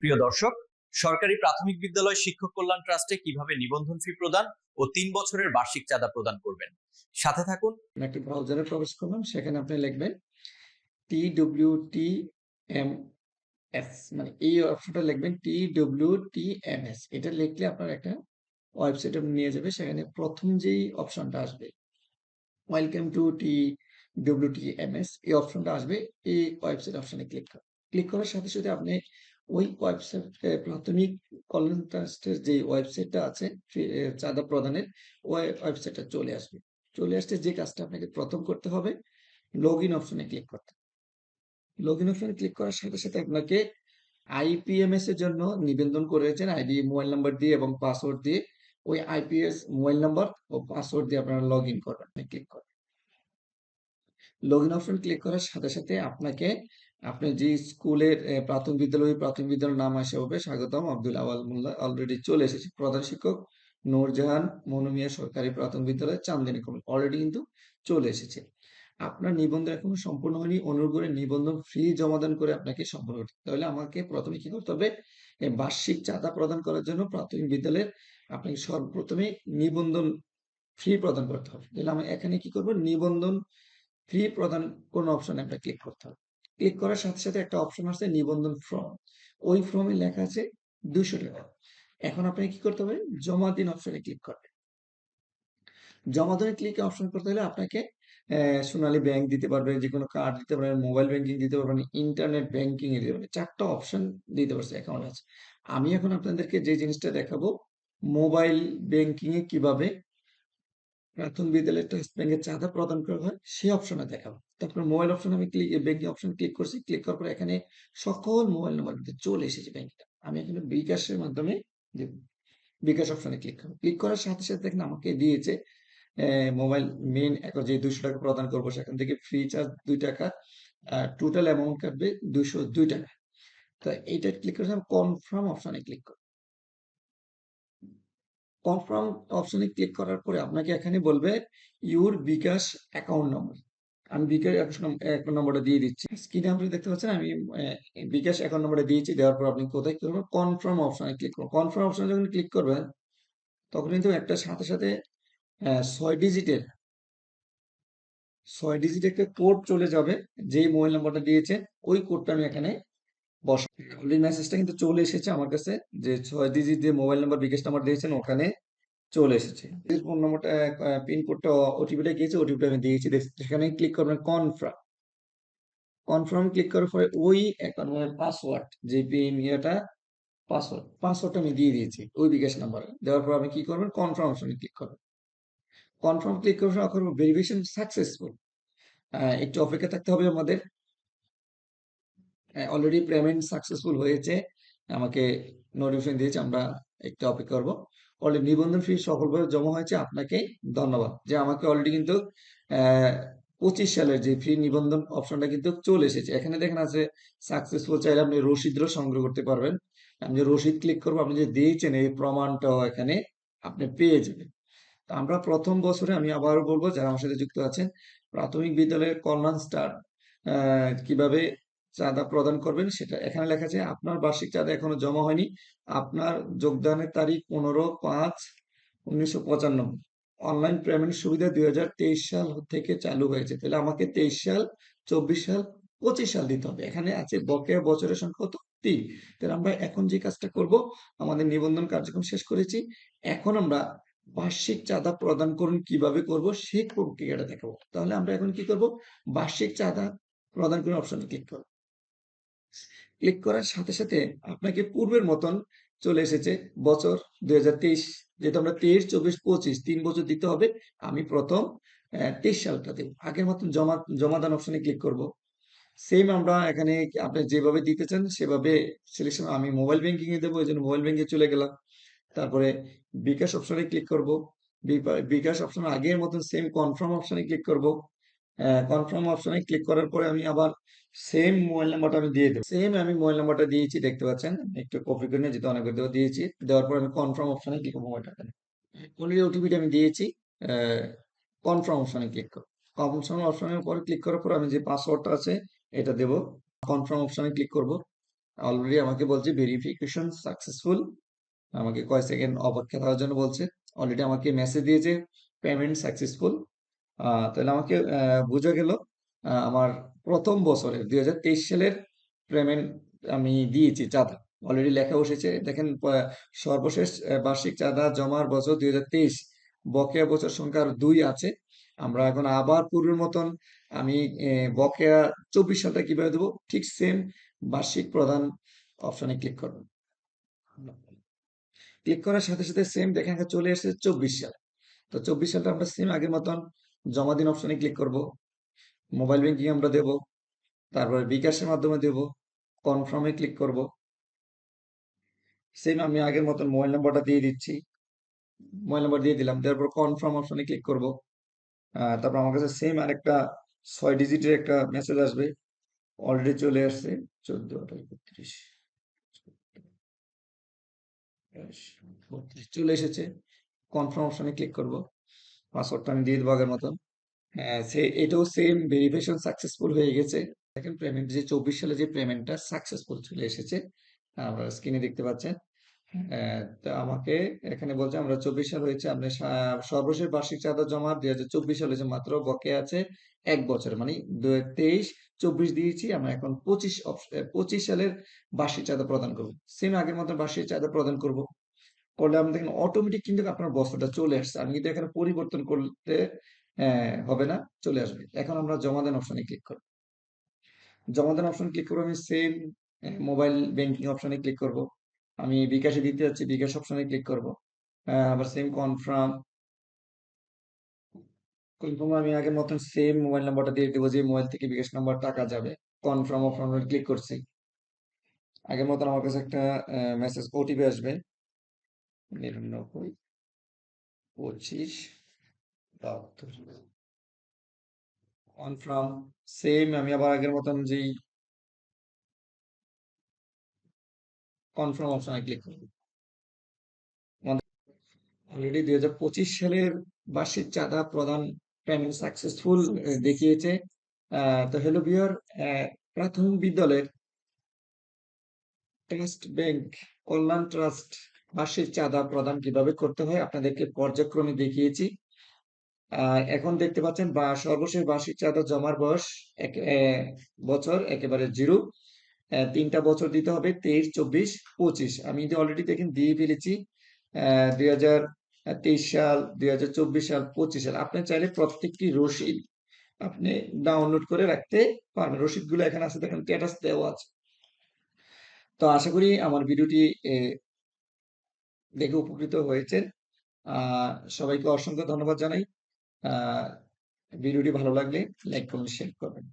প্রিয় দর্শক, সরকারি প্রাথমিক বিদ্যালয় শিক্ষক কল্যাণ ট্রাস্টে কিভাবে নিবন্ধন ফি প্রদান ও ৩ বছরের বার্ষিক চাঁদা প্রদান করবেন, সাথে থাকুন। একটা ব্রাউজারে প্রবেশ করলাম, সেখানে আপনি লিখবেন TWTMS, মানে এই অপশনটা লিখবেন TWTMS। এটা লিখলে আপনার একটা ওয়েবসাইটে নিয়ে যাবে। সেখানে প্রথম যেই অপশনটা আসবে, ওয়েলকাম টু TWTMS, এই অপশনটা আসবে। এই ওয়েবসাইট অপশনে ক্লিক করার সাথে সাথে আপনি ওই ওয়েবসাইট, প্রাথমিক কল্যাণ ট্রাস্টের যে ওয়েবসাইটটা আছে চাঁদা প্রদানের, ওই ওয়েবসাইটটা চলে আসতে যে কাজটা আপনাকে প্রথম করতে হবে, লগ ইন অপশনে ক্লিক করতে। লগ ইন অপশনে ক্লিক করার সাথে সাথে আপনাকে আইপিএমএস এর জন্য নিবন্ধন করেছেন আইডি, মোবাইল নাম্বার দিয়ে এবং পাসওয়ার্ড দিয়ে। ওই আইপিএস মোবাইল নাম্বার ও পাসওয়ার্ড দিয়ে আপনারা লগ ইন করবেন। ক্লিক করেন। লগ ইন অপশন ক্লিক করার সাথে সাথে আপনাকে আপনি যে স্কুলের প্রাথমিক বিদ্যালয়ের নাম আসে হবে স্বাগতম আব্দুল আওয়াল মোল্লা, অলরেডি চলে এসেছে। প্রধান শিক্ষক নূরজাহান মনুমিয়া সরকারি প্রাথমিক বিদ্যালয়, চান্দিনী কমল, অলরেডি কিন্তু চলে এসেছে। আপনার নিবন্ধন এখনো সম্পূর্ণ হয়নি, অনুগ্রহ করে নিবন্ধন ফি জমাদান করে আপনাকে সম্পূর্ণ করতে। তাহলে আমাকে প্রথমে কি করতে হবে, বার্ষিক চাঁদা প্রদান করার জন্য প্রাথমিক বিদ্যালয়ের আপনাকে সর্বপ্রথমে নিবন্ধন ফি প্রদান করতে হবে। তাহলে আমি এখানে কি করব, নিবন্ধন ফি প্রদান কোন অপশনে আমরা ক্লিক করতে হবে। ক্লিক করার সাথে সাথে একটা অপশন আছে নিবন্ধন ফর্ম। ওই ফর্মে লেখা আছে 200 টাকা। এখন আপনাকে কি করতে হবে, জমা দিন অপশনে ক্লিক করবে। জমা দিনে ক্লিক অপশন করতে হলে আপনাকে সোনালী ব্যাংক দিতে পারবে, যে কোনো কার্ড দিতে পারবেন, মোবাইল ব্যাংকিং দিতে পারবেন, ইন্টারনেট ব্যাংকিং এ দিতে পারবেন। 4টা অপশন দিতে পারছে অ্যাকাউন্ট আছে। আমি এখন আপনাদেরকে যে জিনিসটা দেখাবো, মোবাইল ব্যাংকিং এ কিভাবে প্রাথমিক বিদ্যালয়ের ট্রাস্ট ব্যাংকের চাঁদা প্রদান করা হয় সেই অপশনে দেখাবো। তারপর মোবাইল অপশন আমি ব্যাংকিং অপশন ক্লিক করছি। ক্লিক করার পর এখানে সকল মোবাইল নাম্বার কিন্তু চলে এসেছে ব্যাংকটা। আমি এখানে বিকাশের মাধ্যমে দেব। বিকাশ অপশনে ক্লিক করবো। ক্লিক করার সাথে সাথে দেখেন আমাকে দিয়েছে মোবাইল মেইন যে 200 টাকা প্রদান করবো, সেখান থেকে ফ্রি চার্জ 2 টাকা, টোটাল অ্যামাউন্ট কাটবে 202 টাকা। তো এইটা ক্লিক করে কনফার্ম অপশনে ক্লিক করব। কনফার্ম অপশনে ক্লিক করার পরে আপনাকে এখানে বলবে ইউর বিকাশ অ্যাকাউন্ট নম্বর। আমি বিকাশ অ্যাকাউন্ট নম্বরটা দিয়ে দিচ্ছি। স্ক্রিনে আপনি দেখতে পাচ্ছেন আমি বিকাশ অ্যাকাউন্ট নম্বরটা দিয়েছি। দেওয়ার পর আপনি কোথায় করবেন, কনফার্ম অপশনে ক্লিক করবেন। কনফার্ম অপশনে যখন ক্লিক করবেন তখন কিন্তু একটা সাথে সাথে 6 ডিজিটের 6 ডিজিট একটা কোড চলে যাবে। যেই মোবাইল নাম্বারটা দিয়েছেন ওই কোডটা আমি এখানে বসাবো। অলরেডি মেসেজটা কিন্তু চলে এসেছে আমার কাছে, যে 6 ডিজিট যে মোবাইল নাম্বার বিকাশ নাম্বার দিয়েছেন ওখানে চলে এসেছে। ফোন নম্বরটা, পিন কোডটা, ওটিপিটা গিয়েছে, ওটিপিটা আমি দিয়েছি। সেখানে ক্লিক করবেন কনফার্ম। কনফার্ম ক্লিক করার পরে ওই অ্যাকাউন্টের পাসওয়ার্ড, যে পিন পাসওয়ার্ডটা আমি দিয়ে দিয়েছি ওই বিকাশ নাম্বারে। দেওয়ার পর আপনি কি করবেন, কনফার্ম অপশনে ক্লিক করবেন। কনফার্ম ক্লিক করার পর ভেরিফিকেশন সাকসেসফুল। একটু অপেক্ষা থাকতে হবে আমাদের। অলরেডি পেমেন্ট সাকসেসফুল হয়েছে, আমাকে নোটিফিকেশন দিয়েছে। আমরা একটু অপেক্ষা করবো। অলরেডি নিবন্ধন ফি সফলভাবে জমা হয়েছে। আপনাকে ধন্যবাদ, যে আমাকে অলরেডি কিন্তু 25 সালের যে ফ্রি নিবন্ধন অপশনটা কিন্তু চলে এসেছে। এখানে দেখেন আছে সাকসেসফুল। চাইলে আপনি রসিদও সংগ্রহ করতে পারবেন। আমি যে রসিদ ক্লিক করবো, আপনি যে দিয়েছেন এই প্রমাণটাও এখানে আপনি পেয়ে যাবেন। তো আমরা প্রথম বছরে, আমি আবারও বলবো যারা আমার সাথে যুক্ত আছেন, প্রাথমিক বিদ্যালয়ের কল্যাণ স্টার কিভাবে চাঁদা প্রদান করবেন সেটা এখানে লেখা আছে। আপনার বার্ষিক চাঁদা এখনো জমা হয়নি, আপনার যোগদানের তারিখ 15/5/1995। অনলাইন পেমেন্ট সুবিধা 2023 সাল থেকে চালু হয়েছে। তাহলে আমাকে 23 সাল, 24 সাল, 25 সাল দিতে হবে। এখানে আছে বকেয়া বছরের সংখ্যা কত, 3। তাহলে আমরা এখন যে কাজটা করব, আমাদের নিবন্ধন কার্যক্রম শেষ করেছি। এখন আমরা বার্ষিক চাঁদা প্রদান করুন কিভাবে করব সেই প্রক্রিয়াটা দেখাবো। তাহলে আমরা এখন কি করব, বার্ষিক চাঁদা প্রদান করুন অপশনে ক্লিক করব। ক্লিক করার সাথে সাথে আপনাকে পূর্বের মতন চলে এসেছে বছর 2023। যেহেতু আমরা 23, 24, 25 3 বছর দিতে হবে, আমি প্রথম 23 সালটা দেব। আগের মতন জমাদান অপশনে ক্লিক করব। সেম আমরা এখানে আপনি যেভাবে দিতে চান সেভাবে সিলেকশন, আমি মোবাইল ব্যাংকিং এ দেবো, এই জন্য মোবাইল ব্যাংকে চলে গেলাম। তারপরে বিকাশ অপশনে ক্লিক করব। বিকাশ অপশন আগের মতন সেম কনফার্ম অপশনে ক্লিক করব। কনফার্ম অপশনে ক্লিক করার পরে আমি আবার সেম মোবাইল নাম্বারটা আমি দিয়ে দেবো। সেম আমি মোবাইল নাম্বারটা দিয়েছি, দেখতে পাচ্ছেন। একটু কপি করে নিয়ে, যেহেতু অনেক দেওয়া দিয়েছি। দেওয়ার পর আমি কনফার্ম অপশনে ক্লিক করবো। মোবাইলটা অলরেডি ওটিপিটা আমি দিয়েছি। কনফার্ম অপশনে ক্লিক করব। কনফার্ম অপশনের উপরে ক্লিক করার পর আমি যে পাসওয়ার্ডটা আছে এটা দেব। কনফার্ম অপশনে ক্লিক করব। অলরেডি আমাকে বলছে ভেরিফিকেশন সাকসেসফুল। আমাকে কয় সেকেন্ড অপেক্ষা করার জন্য বলছে। অলরেডি আমাকে মেসেজ দিয়েছে পেমেন্ট সাকসেসফুল। তাহলে আমাকে বোঝা গেল আমার প্রথম বছরের 2023 সালের পেমেন্ট আমি দিয়েছি চাঁদা। অলরেডি লেখা বসেছে দেখেন, সর্বশেষ বার্ষিক চাঁদা জমার বছর 2023, বকেয়া বছর সংখ্যা আর 2 আছে। আমরা এখন আবার পূর্বের মতন আমি বকেয়া 24 সালটা কিভাবে দেবো, ঠিক সেম বার্ষিক প্রদান অপশনে ক্লিক করব। ক্লিক করার সাথে সাথে সেম দেখেন এখানে চলে এসেছে 24 সাল। তো 24 সালটা আমরা সেম আগের মতন জমা দিন অপশনে ক্লিক করব। মোবাইল ব্যাংকিং আমরা দেব, তারপরে বিকাশের মাধ্যমে দেব, কনফার্মে ক্লিক করব। সেম আমি আগের মতন মোবাইল নাম্বারটা দিয়ে দিচ্ছি। মোবাইল নাম্বার দিয়ে দিলাম, দেওয়ার পর কনফার্ম অপশনে ক্লিক করব। তারপর আমার কাছে সেম আরেকটা 6 ডিজিটের একটা মেসেজ আসবে। অলরেডি চলে আসছে 14, 28, 32, 32 চলে এসেছে। কনফার্ম অপশনে ক্লিক করব। পাসওয়ার্ডটা আমি দিয়ে দেবো আগের মতন। হ্যাঁ, এটাও সেম ভেরিফিকেশন সাকসেসফুল হয়ে গেছে। দেখেন পেমেন্ট যে 24 সালে যে পেমেন্টটা সাকসেসফুল চলে এসেছে, আমরা স্ক্রিনে দেখতে পাচ্ছেন। তো আমাকে এখানে বলছে আমরা 24 সাল হয়েছে, আপনি সর্বশেষ বার্ষিক চাঁদা জমা 2024 সাল হয়েছে, মাত্র বকেয়া আছে 1 বছর, মানে 23-24 দিয়েছি, আমরা এখন 25 সালের বার্ষিক চাঁদা প্রদান করবো। সেম আগের মতো বার্ষিক চাঁদা প্রদান করব। করলে আপনি দেখেন অটোমেটিক কিন্তু আপনার বস্তুটা চলে আসছে। আমি কিন্তু এখানে পরিবর্তন করতে হবে না, চলে আসবে। এখন আমরা জমা দেন অপশনে ক্লিক করব। জমা দেন অপশন ক্লিক করবো, আমি সেম মোবাইল ব্যাংকিং অপশনে ক্লিক করব। আমি বিকাশে দিতে যাচ্ছি, বিকাশ অপশনে ক্লিক করব। আবার সেম কনফার্ম। কনফার্ম আমি আগের মতন সেম মোবাইল নাম্বারটা দিয়ে দেবো, যে মোবাইল থেকে বিকাশ নাম্বার টাকা যাবে। কনফার্ম অপশনে ক্লিক করছি। আগের মতন আমার কাছে একটা মেসেজ ওটিপি আসবে, 99-25-72। কনফার্ম। সেম আমি আবার আগের মতন যেই কনফার্ম অপশনে ক্লিক করব। অলরেডি 2025 সালের বার্ষিক চাঁদা প্রদান পেমেন্ট সাকসেসফুল দেখিয়েছে। তো হ্যালো ভিউয়ার, প্রাথমিক বিদ্যালয়ের ট্রাস্ট ব্যাংক কল্যাণ ট্রাস্ট বার্ষিক চাঁদা প্রদান কিভাবে করতে হয় আপনাদেরকে পর্যায়ক্রমে দেখিয়েছি। এখন দেখতে পাচ্ছেন বা সর্বশেষ বার্ষিক চাঁদা জমার বয়স বছর একেবারে 0। 3টা বছর দিতে হবে, 23, 24, 25। আমি অলরেডি দেখেন দিয়ে ফেলেছি 2023 সাল, 2024 সাল, 25 সাল। আপনি চাইলে প্রত্যেকটি রসিদ আপনি ডাউনলোড করে রাখতে পারবেন। রসিদগুলো এখানে আছে, দেখেন স্ট্যাটাস দেওয়া আছে। তো আশা করি আমার ভিডিওটি দেখে উপকৃত হয়েছেন। সবাইকে অসংখ্য ধন্যবাদ জানাই। ভিডিওটি ভালো লাগলে লাইক করুন, শেয়ার করবেন।